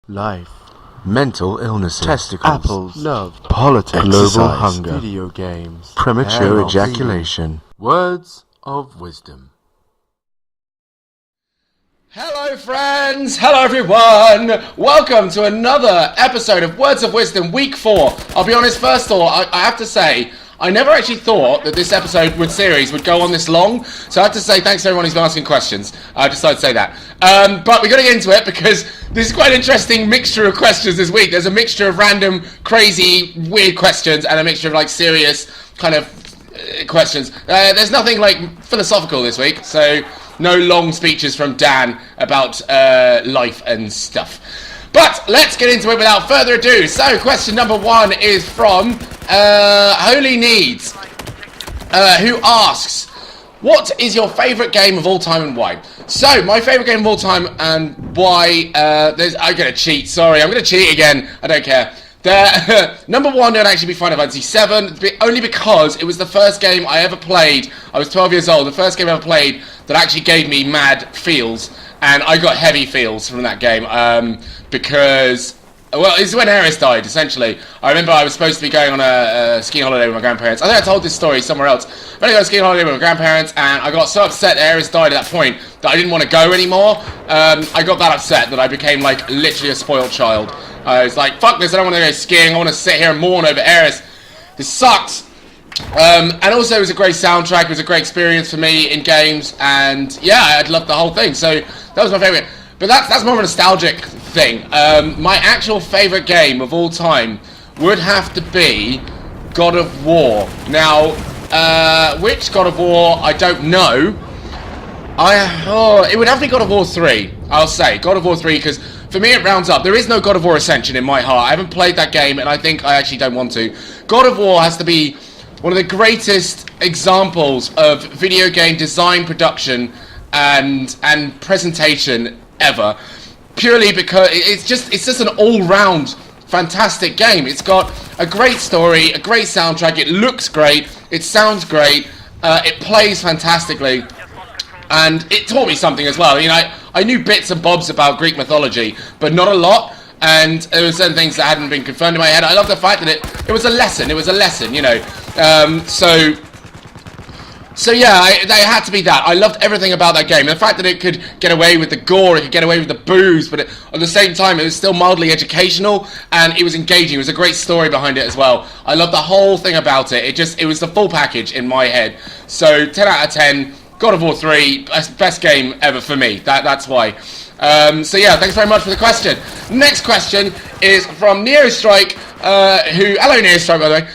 life, mental illnesses, testicles, apples, love, politics, global hunger, video games, premature ejaculation. Words of wisdom. Hello friends, hello everyone, welcome to another episode of Words of Wisdom Week 4. I'll be honest, first of all, I have to say, I never actually thought that this series would go on this long, so I have to say thanks to everyone who's been asking questions. I decided to say that. But we're going to get into it because this is quite an interesting mixture of questions this week. There's a mixture of random, crazy, weird questions and a mixture of like serious kind of questions. There's nothing like philosophical this week, so no long speeches from Dan about life and stuff. But let's get into it without further ado. So question number 1 is from Holy Needs, who asks, what is your favourite game of all time and why? So, my favourite game of all time and why, I'm going to cheat, sorry, I'm going to cheat again, I don't care. Number 1 would actually be Final Fantasy VII, only because it was the first game I ever played. I was 12 years old, the first game I ever played that actually gave me mad feels, and I got heavy feels from that game, because, well, it's when Ares died, essentially. I remember I was supposed to be going on a skiing holiday with my grandparents. I think I told this story somewhere else. But I went on a skiing holiday with my grandparents, and I got so upset that Ares died at that point that I didn't want to go anymore. I got that upset that I became, like, literally a spoiled child. I was like, fuck this, I don't want to go skiing, I want to sit here and mourn over Ares. This sucks. And also it was a great soundtrack, it was a great experience for me in games, and yeah, I loved the whole thing, so that was my favourite. But that's more of a nostalgic thing. My actual favourite game of all time would have to be God of War. Now, which God of War, I don't know. It would have to be God of War 3, I'll say. God of War 3, because for me it rounds up. There is no God of War Ascension in my heart. I haven't played that game, and I think I actually don't want to. God of War has to be one of the greatest examples of video game design, production, and presentation ever. Purely because it's just an all-round fantastic game. It's got a great story, a great soundtrack, it looks great, it sounds great, it plays fantastically, and it taught me something as well. You know, I knew bits and bobs about Greek mythology, but not a lot, and there were certain things that hadn't been confirmed in my head. I love the fact that it was a lesson, you know. So yeah, they had to be that. I loved everything about that game. And the fact that it could get away with the gore, it could get away with the booze, but at the same time, it was still mildly educational, and it was engaging. It was a great story behind it as well. I loved the whole thing about it. It was the full package in my head. So 10 out of 10, God of War 3, best game ever for me. That's why. So yeah, thanks very much for the question. Next question is from Neostrike, hello Neostrike, by the way,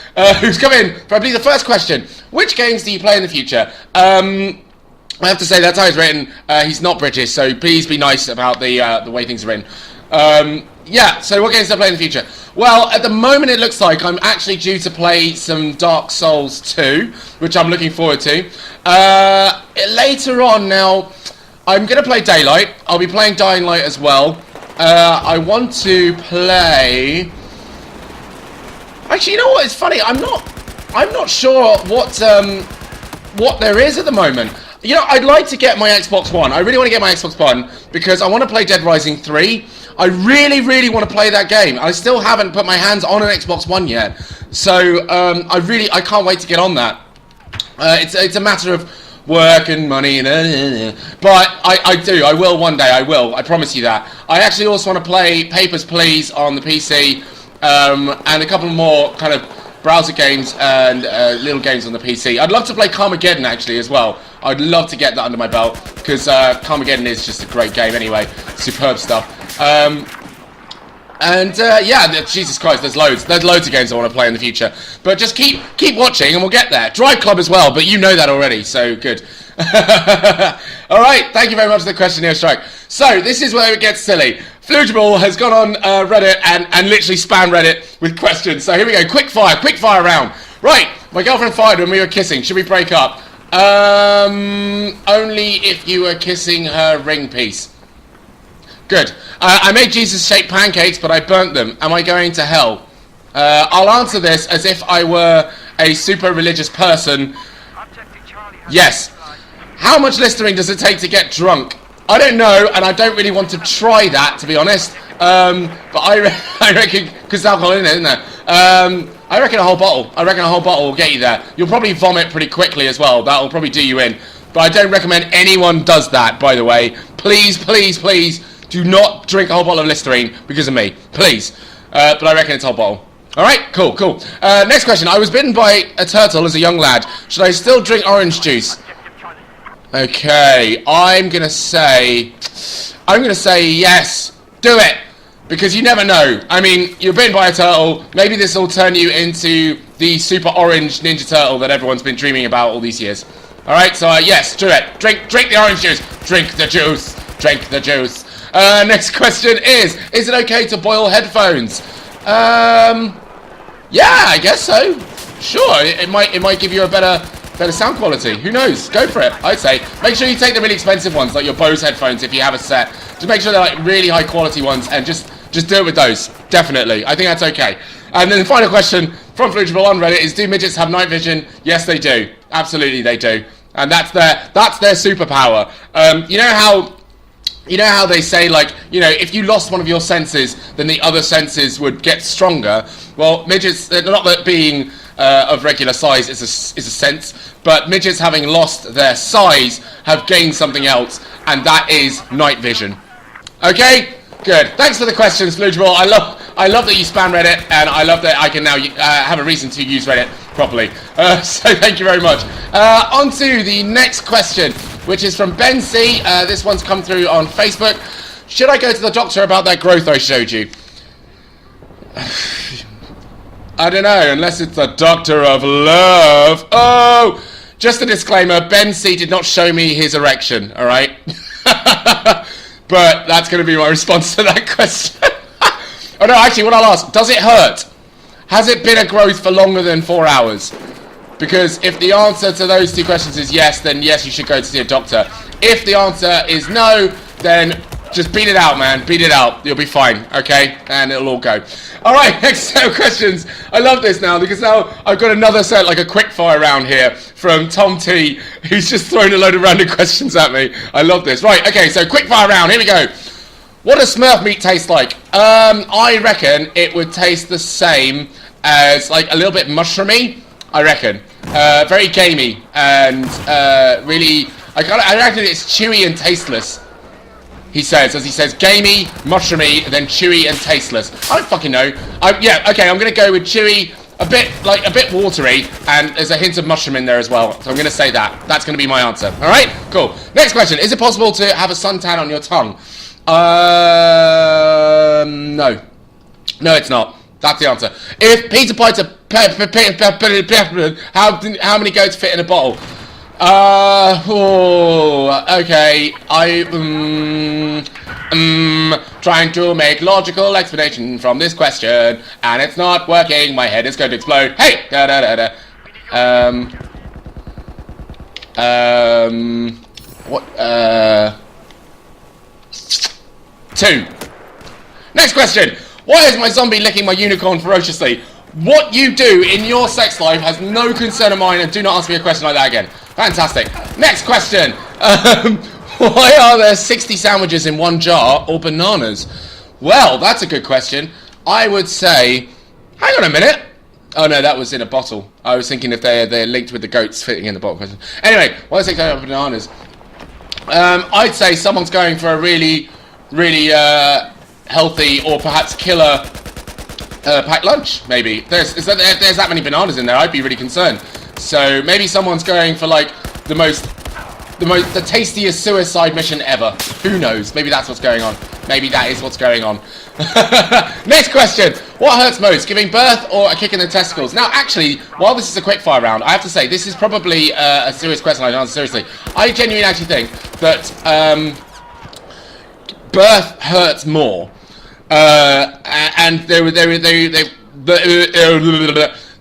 who's come in for, I believe, the first question. Which games do you play in the future? I have to say, that's how it's written. He's not British, so please be nice about the way things are written. Yeah, so what games do I play in the future? Well, at the moment it looks like I'm actually due to play some Dark Souls 2, which I'm looking forward to. Later on now, I'm going to play Daylight. I'll be playing Dying Light as well. I want to play... Actually, you know what? It's funny. I'm not sure what there is at the moment. You know, I'd like to get my Xbox One. I really want to get my Xbox One because I want to play Dead Rising 3. I really, really want to play that game. I still haven't put my hands on an Xbox One yet. So, I can't wait to get on that. It's a matter of work and money and but I will one day. I promise you that. I actually also want to play Papers, Please on the PC, and a couple more kind of browser games and little games on the PC. I'd love to play Carmageddon actually as well. I'd love to get that under my belt because Carmageddon is just a great game anyway. Superb stuff. Yeah, Jesus Christ, there's loads of games I want to play in the future. But just keep watching and we'll get there. Drive Club as well, but you know that already, so good. Alright, thank you very much for the question, Neo Strike. So, this is where it gets silly. Flugible has gone on Reddit and literally spammed Reddit with questions. So here we go, quick fire round. Right, my girlfriend fired when we were kissing. Should we break up? Only if you were kissing her ring piece. Good. I made Jesus-shaped pancakes, but I burnt them. Am I going to hell? I'll answer this as if I were a super religious person. Yes. How much Listerine does it take to get drunk? I don't know, and I don't really want to try that, to be honest. But I reckon, because there's alcohol in it, isn't there? I reckon a whole bottle. I reckon a whole bottle will get you there. You'll probably vomit pretty quickly as well. That'll probably do you in. But I don't recommend anyone does that, by the way. Please, please, please, do not drink a whole bottle of Listerine because of me. Please. But I reckon it's a whole bottle. Alright, cool, cool. Next question. I was bitten by a turtle as a young lad. Should I still drink orange juice? Okay, I'm gonna say yes. Do it. Because you never know. I mean, you're bitten by a turtle. Maybe this will turn you into the super orange Ninja Turtle that everyone's been dreaming about all these years. Alright, so yes, do it. Drink the orange juice. Drink the juice. Drink the juice. Next question is it okay to boil headphones? Yeah, I guess so. Sure, it might give you a better sound quality. Who knows? Go for it, I'd say. Make sure you take the really expensive ones, like your Bose headphones if you have a set. Just make sure they're like really high quality ones and just do it with those. Definitely. I think that's okay. And then the final question from Fluidable on Reddit is, do midgets have night vision? Yes, they do. Absolutely they do. And that's their superpower. You know how they say, like, you know, if you lost one of your senses, then the other senses would get stronger. Well, midgets, not that being of regular size is a sense, but midgets having lost their size have gained something else, and that is night vision. Okay, good. Thanks for the questions, Fluidable. I love that you spam Reddit, and I love that I can now have a reason to use Reddit properly. So thank you very much. On to the next question, which is from Ben C. This one's come through on Facebook. Should I go to the doctor about that growth I showed you? I don't know, unless it's a doctor of love. Oh, just a disclaimer, Ben C. did not show me his erection, all right? But that's going to be my response to that question. Oh no, actually, what I'll ask, does it hurt? Has it been a growth for longer than 4 hours? Because if the answer to those two questions is yes, then yes, you should go to see a doctor. If the answer is no, then just beat it out, man. Beat it out. You'll be fine, okay? And it'll all go. All right, next set of questions. I love this now because now I've got another set, like a quick fire round here from Tom T, who's just thrown a load of random questions at me. I love this. Right, okay, so quick fire round. Here we go. What does Smurf meat taste like? I reckon it would taste the same as, like, a little bit mushroomy, I reckon. Very gamey and really, I reckon it's chewy and tasteless. He says, as he says, gamey, mushroomy, then chewy and tasteless. I don't fucking know. Yeah, okay, I'm gonna go with chewy, a bit watery, and there's a hint of mushroom in there as well. So I'm gonna say that. That's gonna be my answer. All right, cool. Next question: is it possible to have a suntan on your tongue? No. No, it's not. That's the answer. If Peter Piper, how many goats fit in a bottle? Okay. Trying to make logical explanation from this question, and it's not working. My head is going to explode. Hey! What? 2. Next question. Why is my zombie licking my unicorn ferociously? What you do in your sex life has no concern of mine, and do not ask me a question like that again. Fantastic. Next question. Why are there 60 sandwiches in one jar, or bananas? Well, that's a good question. I would say... Hang on a minute. Oh, no, that was in a bottle. I was thinking if they're linked with the goats fitting in the bottle question. Anyway, why are 60 bananas? I'd say someone's going for a really, really healthy or perhaps killer packed lunch, maybe. There's that many bananas in there, I'd be really concerned. So maybe someone's going for like the tastiest suicide mission ever. Who knows? Maybe that's what's going on. Maybe that is what's going on. Next question. What hurts most, giving birth or a kick in the testicles? Now, actually, while this is a quick fire round, I have to say, this is probably a serious question I don't answer seriously. I genuinely actually think that birth hurts more. And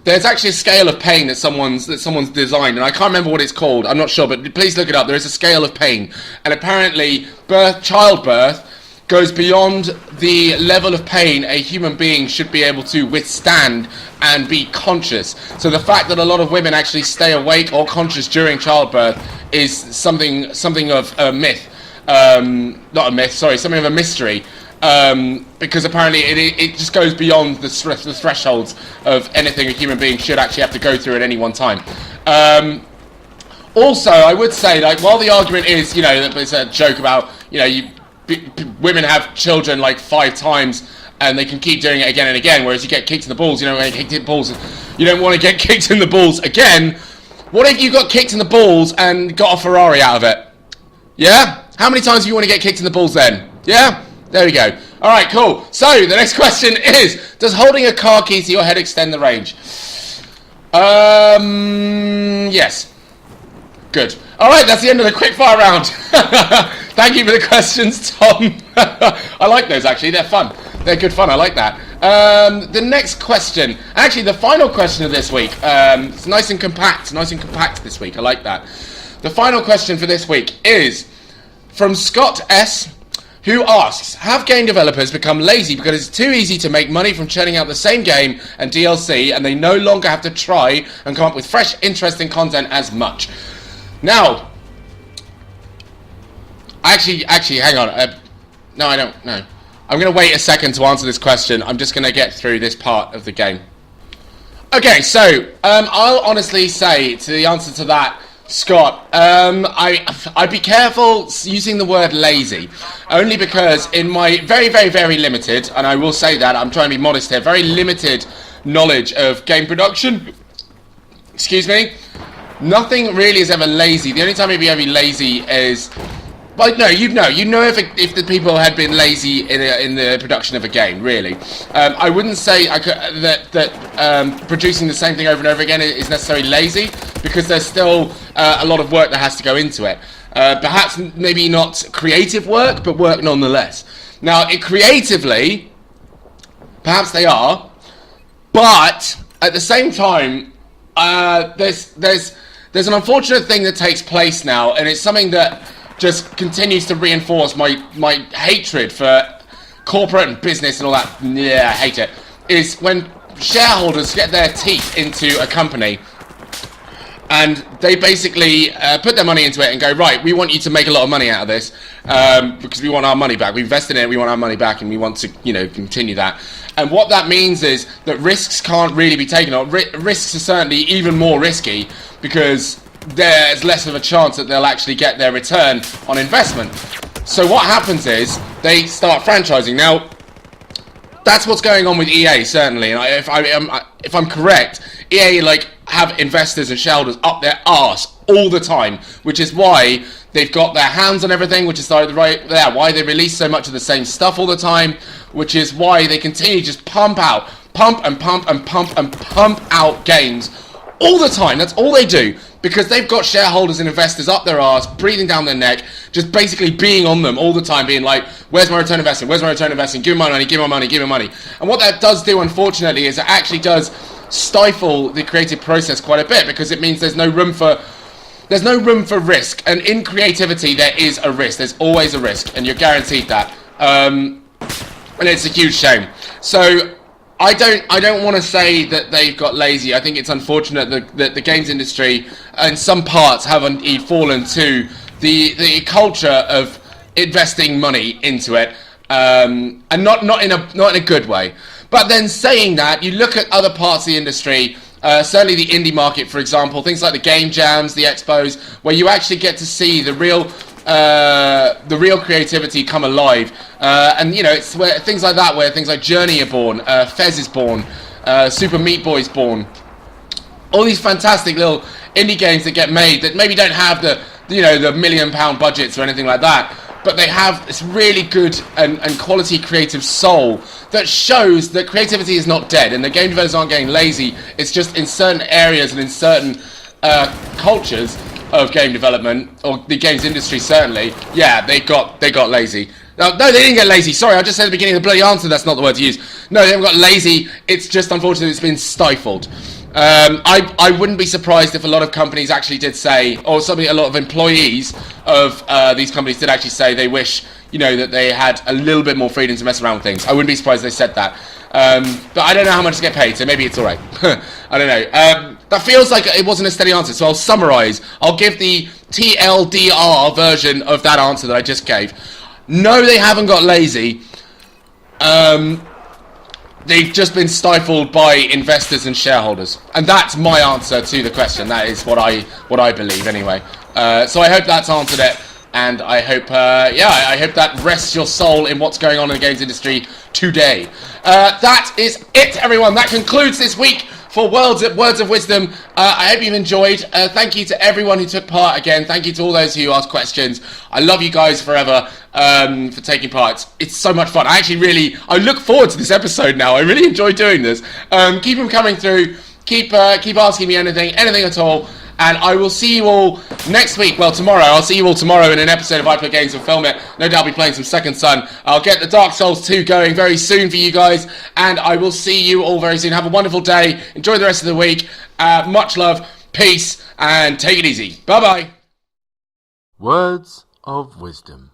there's actually a scale of pain that someone's designed, and I can't remember what it's called. I'm not sure, but please look it up. There is a scale of pain, and apparently, childbirth goes beyond the level of pain a human being should be able to withstand and be conscious. So the fact that a lot of women actually stay awake or conscious during childbirth is something of a myth. Not a myth, sorry, something of a mystery. because apparently it just goes beyond the thresholds of anything a human being should actually have to go through at any one time. Also, I would say, like, while the argument is, you know, that it's a joke about, you know, women have children like 5 times and they can keep doing it again and again, whereas you get kicked in the balls, you know, when you get kicked in the balls, you don't want to get kicked in the balls again. What if you got kicked in the balls and got a Ferrari out of it? Yeah? How many times do you want to get kicked in the balls then? Yeah? There we go. Alright, cool. So, the next question is, does holding a car key to your head extend the range? Yes. Good. Alright, that's the end of the quickfire round. Thank you for the questions, Tom. I like those, actually. They're fun. They're good fun. I like that. The next question, actually the final question of this week, it's nice and compact this week. I like that. The final question for this week is from Scott S., who asks, have game developers become lazy because it's too easy to make money from churning out the same game and DLC, and they no longer have to try and come up with fresh, interesting content as much? Now, actually, hang on. No, I don't know. I'm going to wait a second to answer this question. I'm just going to get through this part of the game. Okay, so I'll honestly say to the answer to that, Scott, I'd be careful using the word lazy, only because in my very, very, very limited, and I will say that, I'm trying to be modest here, very limited knowledge of game production, excuse me, nothing really is ever lazy. The only time it'd be ever lazy is, well, no, you'd know if the people had been lazy in the production of a game, really. I wouldn't say that producing the same thing over and over again is necessarily lazy, because there's still a lot of work that has to go into it. Perhaps maybe not creative work, but work nonetheless. Now, creatively, perhaps they are, but at the same time, there's an unfortunate thing that takes place now, and it's something that just continues to reinforce my hatred for corporate and business and all that. Yeah, I hate it. Is when shareholders get their teeth into a company and they basically put their money into it and go, right, we want you to make a lot of money out of this because we want our money back. We invested in it, we want our money back, and we want to, you know, continue that. And what that means is that risks can't really be taken, or risks are certainly even more risky because there's less of a chance that they'll actually get their return on investment. So what happens is they start franchising. Now, that's what's going on with EA, certainly. And if I'm correct, EA have investors and shareholders up their arse all the time, which is why they've got their hands on everything, which is why they release so much of the same stuff all the time, which is why they continue to just pump out games all the time. That's all they do, because they've got shareholders and investors up their arse, breathing down their neck, just basically being on them all the time, being like, where's my return investment? Where's my return investment? Give me my money, give me my money, give me my money. And what that does do, unfortunately, is it actually does stifle the creative process quite a bit, because it means there's no room for risk. And in creativity, there is a risk. There's always a risk, and you're guaranteed that. And it's a huge shame. So I don't want to say that they've got lazy. I think it's unfortunate that the games industry, in some parts, haven't fallen to the culture of investing money into it, and not in a good way. But then saying that, you look at other parts of the industry, certainly the indie market, for example, things like the game jams, the expos, where you actually get to see the real creativity come alive, and you know, it's where things like that, where things like Journey are born, Fez is born, Super Meat Boy is born, all these fantastic little indie games that get made that maybe don't have the £1 million budgets or anything like that, but they have this really good and quality creative soul that shows that creativity is not dead, and the game developers aren't getting lazy. It's just in certain areas and in certain cultures of game development, or the games industry certainly, yeah, they got lazy. No, they didn't get lazy. Sorry, I just said at the beginning of the bloody answer that's not the word to use. No, they haven't got lazy. It's just unfortunately it's been stifled. I wouldn't be surprised if a lot of companies actually did say, or a lot of employees of these companies did actually say they wish, that they had a little bit more freedom to mess around with things. I wouldn't be surprised if they said that. But I don't know how much to get paid, so maybe it's alright. I don't know. That feels like it wasn't a steady answer, so I'll summarise. I'll give the TLDR version of that answer that I just gave. No, they haven't got lazy. they've just been stifled by investors and shareholders, and that's my answer to the question. That is what I believe anyway. So I hope that's answered it, and I hope I hope that rests your soul in what's going on in the games industry today. That is it, everyone. That concludes this week for Words of Wisdom. I hope you've enjoyed. Thank you to everyone who took part again. Thank you to all those who asked questions. I love you guys forever for taking part. It's so much fun. I look forward to this episode now. I really enjoy doing this. Keep them coming through. Keep asking me anything at all. And I will see you all next week. Well, tomorrow. I'll see you all tomorrow in an episode of I Play Games and Film It. No doubt I'll be playing some Second Son. I'll get the Dark Souls 2 going very soon for you guys. And I will see you all very soon. Have a wonderful day. Enjoy the rest of the week. Much love, peace, and take it easy. Bye-bye. Words of Wisdom.